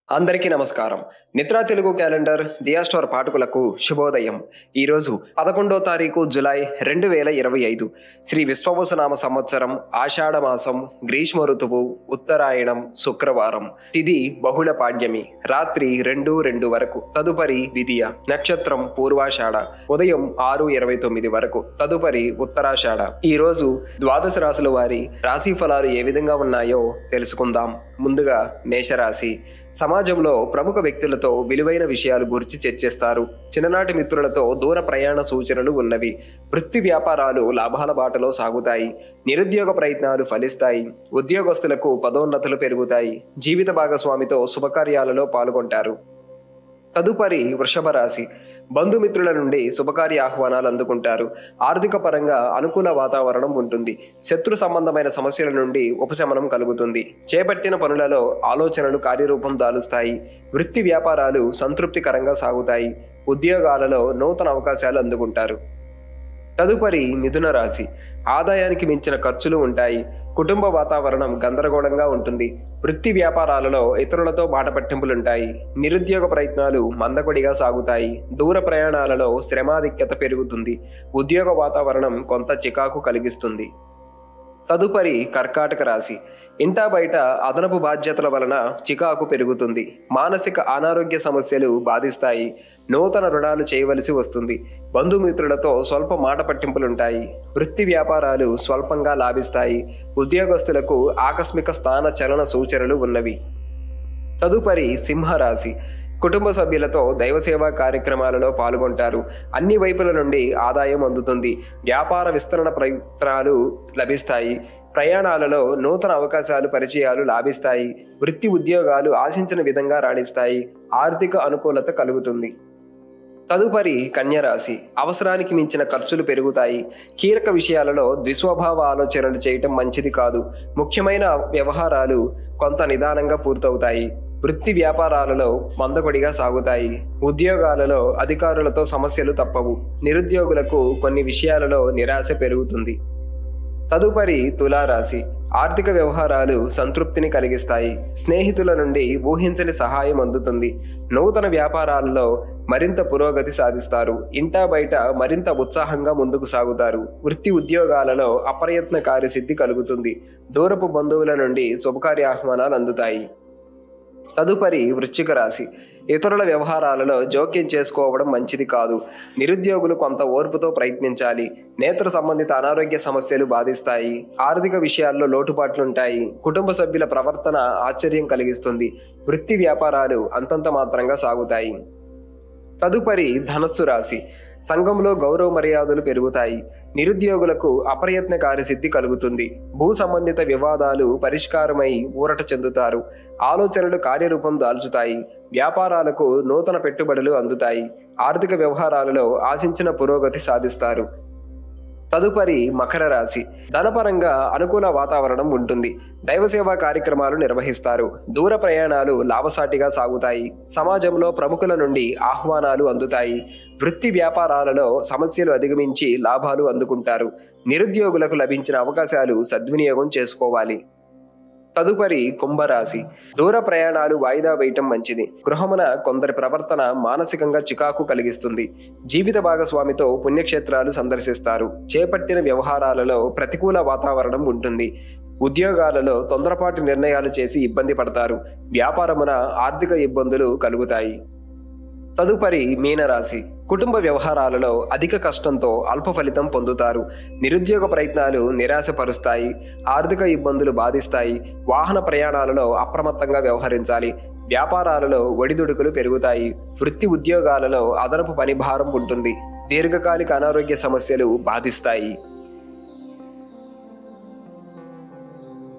అందరికీ నమస్కారం. నిత్రా తెలుగు క్యాలెండర్ దియా స్టార్ పాఠకులకు శుభోదయం. ఈరోజు 11వ తారీఖు జులై 2025 శ్రీ విశ్వవసునామ సంవత్సరం ఆషాఢ మాసం గ్రీష్మ ఋతువు ఉత్తరాయణం శుక్రవారం. తిథి బహుళ పాడ్యమి రాత్రి 2:02 వరకు. తదుపరి విదియ. నక్షత్రం పూర్వాషాఢ ఉదయం 6:29 వరకు. తదుపరి ఉత్తరాషాఢ. ఈరోజు ద్వాదశ రాశుల వారి రాశి ఫలాలు ఏ విధంగా ఉన్నాయో తెలుసుకుందాం. ముందుగా మేషరాశి. సమాజంలో ప్రముఖ వ్యక్తులతో విలువైన విషయాలు గురించి చర్చిస్తారు. చిన్ననాటి మిత్రులతో దూర ప్రయాణ సూచనలు ఉన్నవి. వృత్తి వ్యాపారాలు లాభాల బాటలో సాగుతాయి. నిరుద్యోగ ప్రయత్నాలు ఫలిస్తాయి. ఉద్యోగస్తులకు పదోన్నతులు పెరుగుతాయి. జీవిత భాగస్వామితో శుభకార్యాలలో పాల్గొంటారు. తదుపరి వృషభ రాశి. బంధుమిత్రుల నుండి శుభకార్య ఆహ్వానాలు అందుకుంటారు. ఆర్థిక పరంగా అనుకూల వాతావరణం ఉంటుంది. శత్రు సంబంధమైన సమస్యల నుండి ఉపశమనం కలుగుతుంది. చేపట్టిన పనులలో ఆలోచనలు కార్యరూపం దాలుస్తాయి. వృత్తి వ్యాపారాలు సంతృప్తికరంగా సాగుతాయి. ఉద్యోగాలలో నూతన అవకాశాలు అందుకుంటారు. తదుపరి మిథున రాశి. ఆదాయానికి మించిన ఖర్చులు ఉంటాయి. కుటుంబ వాతావరణం గందరగోళంగా ఉంటుంది. వృత్తి వ్యాపారాలలో ఇతరులతో మాట పట్టింపులుంటాయి. నిరుద్యోగ ప్రయత్నాలు మందకొడిగా సాగుతాయి. దూర ప్రయాణాలలో శ్రమాధిక్యత పెరుగుతుంది. ఉద్యోగ వాతావరణం కొంత చికాకు కలిగిస్తుంది. తదుపరి కర్కాటక రాశి. ఇంటా బయట అదనపు బాధ్యతల వలన చికాకు పెరుగుతుంది. మానసిక అనారోగ్య సమస్యలు బాధిస్తాయి. నూతన రుణాలు చేయవలసి వస్తుంది. బంధుమిత్రులతో స్వల్ప మాట పట్టింపులుంటాయి. వృత్తి వ్యాపారాలు స్వల్పంగా లాభిస్తాయి. ఉద్యోగస్తులకు ఆకస్మిక స్థాన చలన సూచనలు ఉన్నవి. తదుపరి సింహరాశి. కుటుంబ సభ్యులతో దైవసేవా కార్యక్రమాలలో పాల్గొంటారు. అన్ని వైపుల నుండి ఆదాయం అందుతుంది. వ్యాపార విస్తరణ ప్రయత్నాలు లభిస్తాయి. ప్రయాణాలలో నూతన అవకాశాలు పరిచయాలు లాభిస్తాయి. వృత్తి ఉద్యోగాలు ఆశించిన విధంగా రాణిస్తాయి. ఆర్థిక అనుకూలత కలుగుతుంది. తదుపరి కన్యరాశి. అవసరానికి మించిన ఖర్చులు పెరుగుతాయి. కీలక విషయాలలో ద్విస్వభావ ఆలోచనలు చేయటం మంచిది కాదు. ముఖ్యమైన వ్యవహారాలు కొంత నిదానంగా పూర్తవుతాయి. వృత్తి వ్యాపారాలలో మందకొడిగా సాగుతాయి. ఉద్యోగాలలో అధికారులతో సమస్యలు తప్పవు. నిరుద్యోగులకు కొన్ని విషయాలలో నిరాశ పెరుగుతుంది. తదుపరి తులారాశి. ఆర్థిక వ్యవహారాలు సంతృప్తిని కలిగిస్తాయి. స్నేహితుల నుండి ఊహించని సహాయం అందుతుంది. నూతన వ్యాపారాలలో మరింత పురోగతి సాధిస్తారు. ఇంటా బయట మరింత ఉత్సాహంగా ముందుకు సాగుతారు. వృత్తి ఉద్యోగాలలో అప్రయత్న కార్యసిద్ధి కలుగుతుంది. దూరపు బంధువుల నుండి శుభకార్య ఆహ్వానాలు అందుతాయి. తదుపరి వృశ్చిక రాశి. ఇతరుల వ్యవహారాలలో జోక్యం చేసుకోవడం మంచిది కాదు. నిరుద్యోగులు కొంత ఓర్పుతో ప్రయత్నించాలి. నేత్ర సంబంధిత అనారోగ్య సమస్యలు బాధిస్తాయి. ఆర్థిక విషయాల్లో లోటుపాట్లుంటాయి. కుటుంబ సభ్యుల ప్రవర్తన ఆశ్చర్యం కలిగిస్తుంది. వృత్తి వ్యాపారాలు అంతంత మాత్రంగా సాగుతాయి. తదుపరి ధనస్సు రాశి. సంఘంలో గౌరవ మర్యాదలు పెరుగుతాయి. నిరుద్యోగులకు అప్రయత్న కార్యసిద్ధి కలుగుతుంది. భూ సంబంధిత వివాదాలు పరిష్కారమై ఊరట చెందుతారు. ఆలోచనలు కార్యరూపం దాల్చుతాయి. వ్యాపారాలకు నూతన పెట్టుబడులు అందుతాయి. ఆర్థిక వ్యవహారాలలో ఆశించిన పురోగతి సాధిస్తారు. తదుపరి మకర రాశి. ధనపరంగా అనుకూల వాతావరణం ఉంటుంది. దైవసేవా కార్యక్రమాలు నిర్వహిస్తారు. దూర ప్రయాణాలు లాభసాటిగా సాగుతాయి. సమాజంలో ప్రముఖుల నుండి ఆహ్వానాలు అందుతాయి. వృత్తి వ్యాపారాలలో సమస్యలు అధిగమించి లాభాలు అందుకుంటారు. నిరుద్యోగులకు లభించిన అవకాశాలు సద్వినియోగం చేసుకోవాలి. తదుపరి కుంభరాశి. దూర ప్రయాణాలు వాయిదా వేయటం మంచిది. గృహమున కొందరి ప్రవర్తన మానసికంగా చికాకు కలిగిస్తుంది. జీవిత భాగస్వామితో పుణ్యక్షేత్రాలు సందర్శిస్తారు. చేపట్టిన వ్యవహారాలలో ప్రతికూల వాతావరణం ఉంటుంది. ఉద్యోగాలలో తొందరపాటు నిర్ణయాలు చేసి ఇబ్బంది పడతారు. వ్యాపారమున ఆర్థిక ఇబ్బందులు కలుగుతాయి. తదుపరి మీనరాశి. కుటుంబ వ్యవహారాలలో అధిక కష్టంతో అల్ప ఫలితం పొందుతారు. నిరుద్యోగ ప్రయత్నాలు నిరాశపరుస్తాయి. ఆర్థిక ఇబ్బందులు బాధిస్తాయి. వాహన ప్రయాణాలలో అప్రమత్తంగా వ్యవహరించాలి. వ్యాపారాలలో ఒడిదుడుకులు పెరుగుతాయి. వృత్తి ఉద్యోగాలలో అదనపు పని భారం ఉంటుంది. దీర్ఘకాలిక అనారోగ్య సమస్యలు బాధిస్తాయి.